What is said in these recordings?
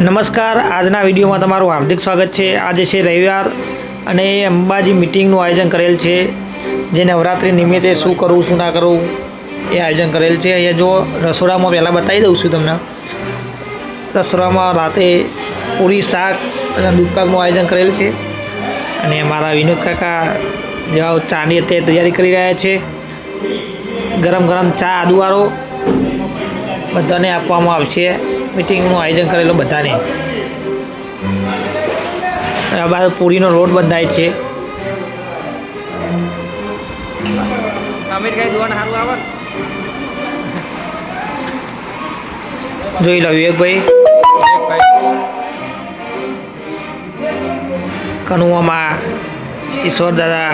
નમસ્કાર, આજના વિડીયોમાં તમારું હાર્દિક સ્વાગત છે। આજે છે રવિવાર અને અંબાજી મીટિંગનું આયોજન કરેલ છે, જે નવરાત્રિ નિમિત્તે શું કરવું શું ના કરવું એ આયોજન કરેલ છે। અહીંયા જો રસોડામાં પહેલાં બતાવી દઉં છું તમને। રસોડામાં રાતે પૂરી શાક અને દૂધપાકનું આયોજન કરેલ છે અને મારા વિનોદ કાકા જેવા ચાની અત્યારે તૈયારી કરી રહ્યા છે। ગરમ ગરમ ચા આદુવાળો બધાને આપવામાં આવશે। મીટિંગનું આયોજન કરેલું બધાને। આ બાદ પૂરીનો લોટ બંધાય છે। અમિત કઈ જોવાનું સારું આવે જોઈ લો। વિવેકભાઈ કનુઆમાં ઈશ્વર દાદા,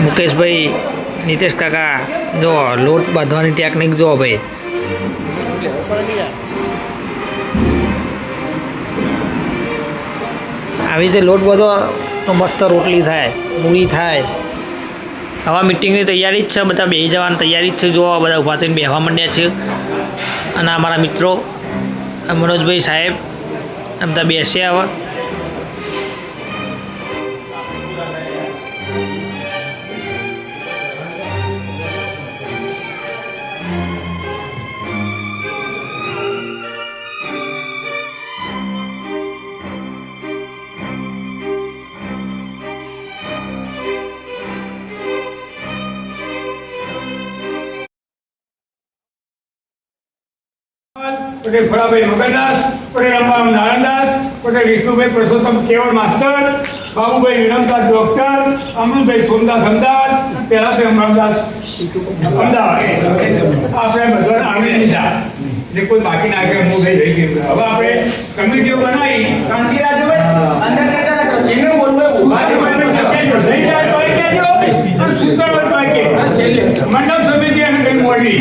મુકેશભાઈ, નીતેશ કાકા, જો લોટ બાંધવાની ટેકનિક જો ભાઈ। આવી રીતે લોટ બધો તો મસ્ત રોટલી થાય, પૂરી થાય। આવા મીટિંગની તૈયારી જ છે, બધા બેસી જવાની તૈયારી જ છે। જો બધા ઊભા થઈને બેસવા માંડ્યા છે અને અમારા મિત્રો મનોજભાઈ સાહેબ બધા બેસ્યા હવે। पटेल फड़ाभाई मगनदास, पटेल अंबाराम नारायणदास, पटेल विष्णुभाई पुरुषोत्तम केवल मास्टर, बाबूभाई विनमदास डॉक्टर, अमृतभाई सोमदास अमदावाद, पेलाभाई अमरामदास अमदावाद। આપણે બધા આવી લીધા એટલે કોઈ બાકી ના કે હું ગઈ રહી ગયું। હવે આપણે કમિટીઓ બનાવી શાંતિ રાખજો ભાઈ, અંદર ચર્ચા ના કરો। જેને બોલવું સહી જાય તો કહેજો અને સૂત્ર બતાવી કે મંડપ સમિતિ અને કઈ મોડી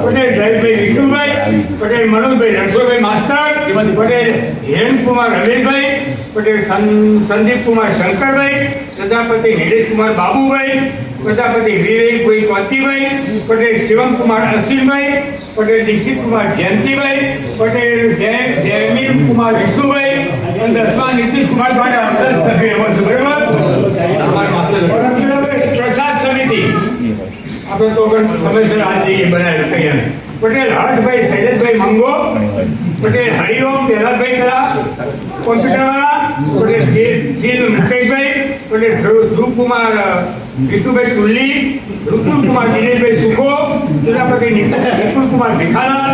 પટેલ જયભાઈ વિષ્ણુભાઈ, પટેલ મનોજભાઈ રણછોડભાઈ માસ્ટર, પટેલ હિરેનકુમાર રમેશભાઈ, પટેલ સંદીપ કુમાર શંકરભાઈ, પ્રજાપતિ નિલેશ કુમાર બાબુભાઈ, પ્રજાપતિ વિવેકભાઈ કોંતીભાઈ, પટેલ શિવમ કુમાર અશ્વિનભાઈ, પટેલ દીક્ષિત કુમાર જયંતિભાઈ, પટેલ જયમીર કુમાર વિષ્ણુભાઈ અને 10મા નીતિશ કુમાર દ્વારા 10 સભ્યો છે, બરાબર। પ્રસાદ સમિતિ આપણે તો સમયસર આજે બનાવી તૈયાર। પટેલ હર્ષભાઈ શૈલેષભાઈ મંગો, પટેલ હરિઓમ તેલાભાઈ કલા કોમ્પ્યુટરવાળા, પટેલ શીલ મુકેશભાઈ, પટેલ ધ્રુવકુમાર વિષ્ણુભાઈ ટુલ્લી, ઋતુલકુમાર દિનેશભાઈ સુખો, પ્રજાપતિ નિપુલકુમાર ભીખાલા,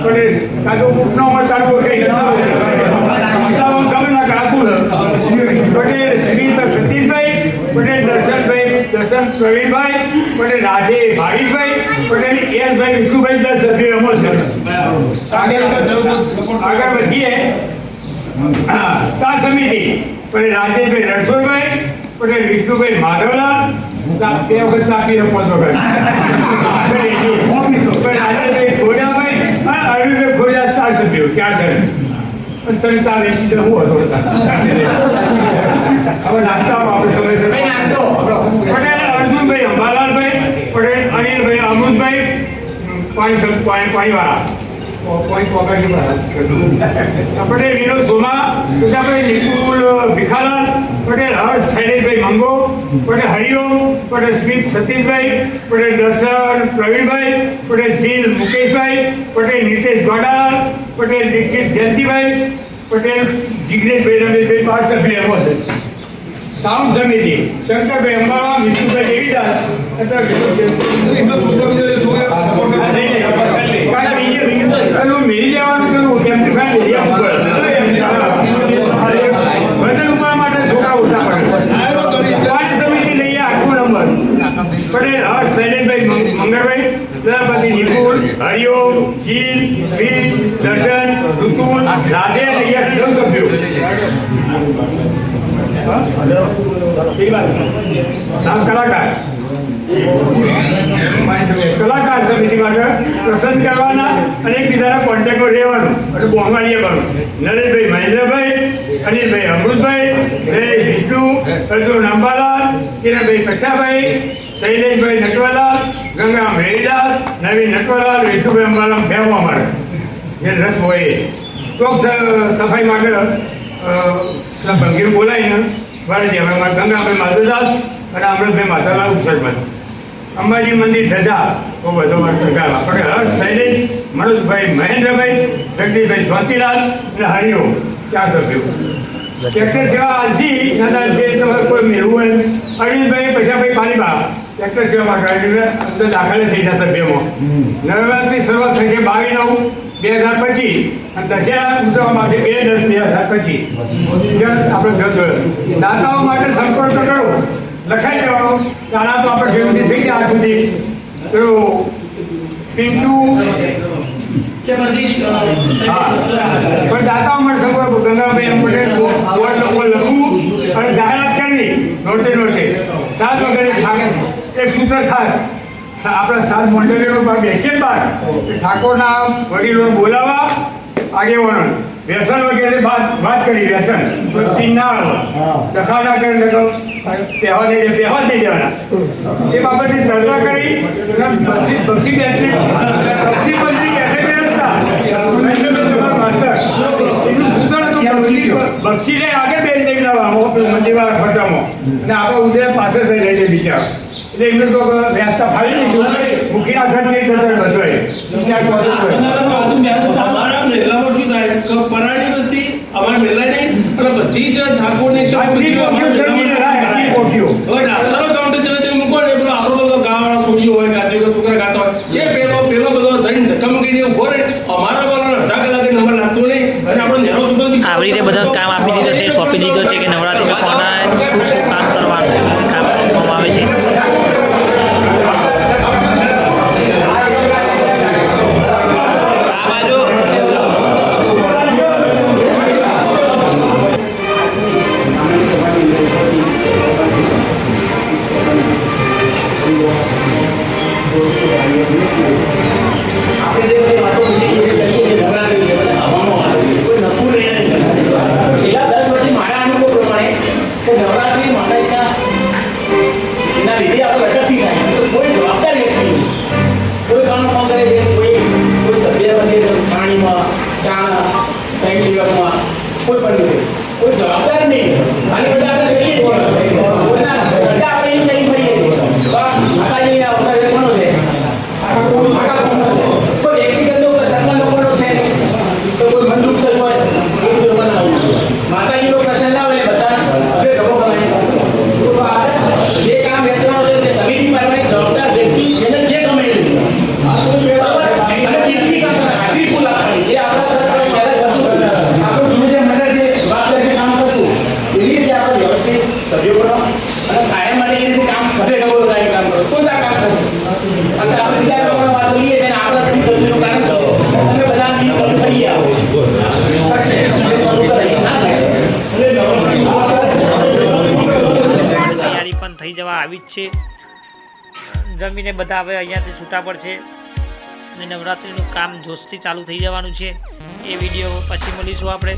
પટેલ કાકો ઉપનો તાલુકો ગમના કાકુલ, પટેલ સુમિત સતીશભાઈ, પટેલ દર્શન પ્રવીણભાઈ, પટેલ રાજે ભાવિકભાઈ, પટેલ એસભાઈ વિષ્ણુભાઈ 10 સભ્યો અમો છે। આગળ વધીએ। ચા સમિતિ પટેલ રાજેશભાઈ રણછોડભાઈ, પટેલ વિષ્ણુભાઈ માધવલાલ, તે વખત ચાપી પહોંચો કરે રાજેશભાઈ ખોડિયાભાઈ અને અરવિંદભાઈ ખોડિયા 4 સભ્યો 4 જણ અને તમે 4 વેચી દો હું હતો હવે નાસ્તામાં આપણે સમયસર પટેલ અર્જુનભાઈ અંબાલાલભાઈ, પટેલ અનિલભાઈ અમૃતભાઈ પાણીવાળા પટેલ વિનોદ સોમા, પ્રજાપતિ નિપુલ ભીખાલાલ, પટેલ હર્ષ શૈલેષભાઈ મંગો, પટેલ હરિઓમ, પટેલ સ્મિત સતીશભાઈ, પટેલ દર્શન પ્રવીણભાઈ, પટેલ શીલ મુકેશભાઈ, પટેલ નીતેશ ગોડાલાલ, પટેલ દીક્ષિત જયંતિભાઈ, પટેલ જિગ્નેશભાઈ રમેશભાઈ 5 સભ્યો એવો છે। સાઉન્ડ સમિતિ શંકરભાઈ અંબારામ, વિષ્ણુભાઈ દેવીદાસ મેરી લેવાનું વજન ઉપાડવા માટે છોકરા ઓછા પડે। પાંચ સમિતિ લઈએ 8મો નંબર પટેલ હર્ષ શૈલેષભાઈ મંગળભાઈ, પ્રજાપતિ નિપુલ, હરિઓમ, જીલ, વીર, દર્શન, ઋતુલ, રાધે અને યશ 9 સભ્યો। નામ કલાકાર સમિતિ માટે પસંદ કરવાના અને એકબીજાના કોન્ટેક્ટમાં રહેવાનું અને બોંગાડીએ કરવાનું। નરેશભાઈ મહેન્દ્રભાઈ, અનિલભાઈ અમૃતભાઈ, જય વિષ્ણુ, અર્જુન અંબાલાલ, કિરણભાઈ કચ્છાભાઈ, શૈલેષભાઈ નટવાલા, ગંગારામ રેડીદાસ, નવીન નટવરલાલ, વિષ્ણુભાઈ અંબાલાલ ફેરવા માટે જે રસ હોય એ ચોક સફાઈ માટે ભંગીર બોલાવીને વાળજી અમે ગંગાભાઈ માધવદાસ અને અમૃતભાઈ માધવલાલ ઉપસરપંચ. અંબાજી મંદિર ધજા બહુ બધો વાર સરકાર આપણે હર્ષ શૈલેષ, મનોજભાઈ મહેન્દ્રભાઈ, જગદીશભાઈ સ્વાતિલાલ અને હરિઓ 4 સભ્યો. ટ્રેક્ટર સેવા આજથી કદાચ જે તમારે કોઈ મેળવું હોય અરવિંદભાઈ પૈસાભાઈ પાલીબા ટ્રેક્ટર સેવા માટે અંદર દાખલ થઈ જશે સભ્યમાં. નવરાત્રિ શરૂઆત થશે 22/9/2025 અને દશેરા ઉજવવામાં આવશે 2/10/2025. આપણે જોયું દાતાઓ માટે સંપર્ક કરો લખાઈ દેવાનો. તારા તો આપણે જેવી થઈ ગયા સુધી પેલું પિન્ટુ કે પછી પણ દાતાઓ માટે સંપર્ક ગંગાભાઈ એમ પટેલ વોર્ડ નંબર લખવું અને જાહેરાત કરવી નોટે 7 વગેરે એક સૂત્ર થાય આપણા 7 મંડળીઓ બેસીએ બાદ ઠાકોરના વડીલો બોલાવવા આગેવાનો વ્યસન વગેરે વાત કરી. વ્યસન ટીમ ના આવે દખા ના કરે પહેવા દઈ દેવાના એ બાબતે ચર્ચા કરી. બક્ષી બક્ષીને આગળ બેસી દઈ મંદિરવાળા ખર્ચામાં અને આપણે ઉદય પાસે થઈ જાય છે બીજા એટલે એમને તો વ્યવસ્થા ફાળી દઈશું મુખીના ઘર થઈ જતો આવી રીતે બધા કામ આપી દીધો છે, સોંપી દીધો છે કે નવરાત્રિમાં કોના શું કામ કરવાનું કામ સોંપવામાં આવે છે. કોઈ જવાબદાર નહીં ખાલી બધા આપણે કરીએ છીએ આપણે એમ કરી ફરીએ છીએ માતાજી અવસર કોનો છે કોઈ વ્યક્તિગત પ્રસંગ લોકોનો છે તો કોઈ મન દુઃખ થયું હોય એ બધું બનાવવું માતાજીનો પ્રસંગ આવે બધા ઢબો બનાવી જે કામ વેચવાનું છે તે સમિતિ પાડવાની જવાબદાર વ્યક્તિ જેને જે ગમે અને દીકરી કામ કરે હાજરી બોલાવવાની જે આપણા 10 વર્ષ પહેલા હતું આપણું જૂનું જે મંડળ જે સભ્યો બનો અને કાયમ માટે એ રીતે કામ ઘરે કામ કરો કોઈ કામ થશે. અને આપણે બીજા લોકોને વાત કરીએ છીએ અને આપણે કંઈ ગલતીનું કારણ છે તમે બધા નિયમ બંધ કરી આવો તૈયારી પણ થઈ જવા આવી જ છે. જમીને બધા હવે અહીંયાથી છૂટા પડશે અને નવરાત્રિનું કામ જોશથી ચાલુ થઈ જવાનું છે. એ વિડીયો પછી મળીશું આપણે.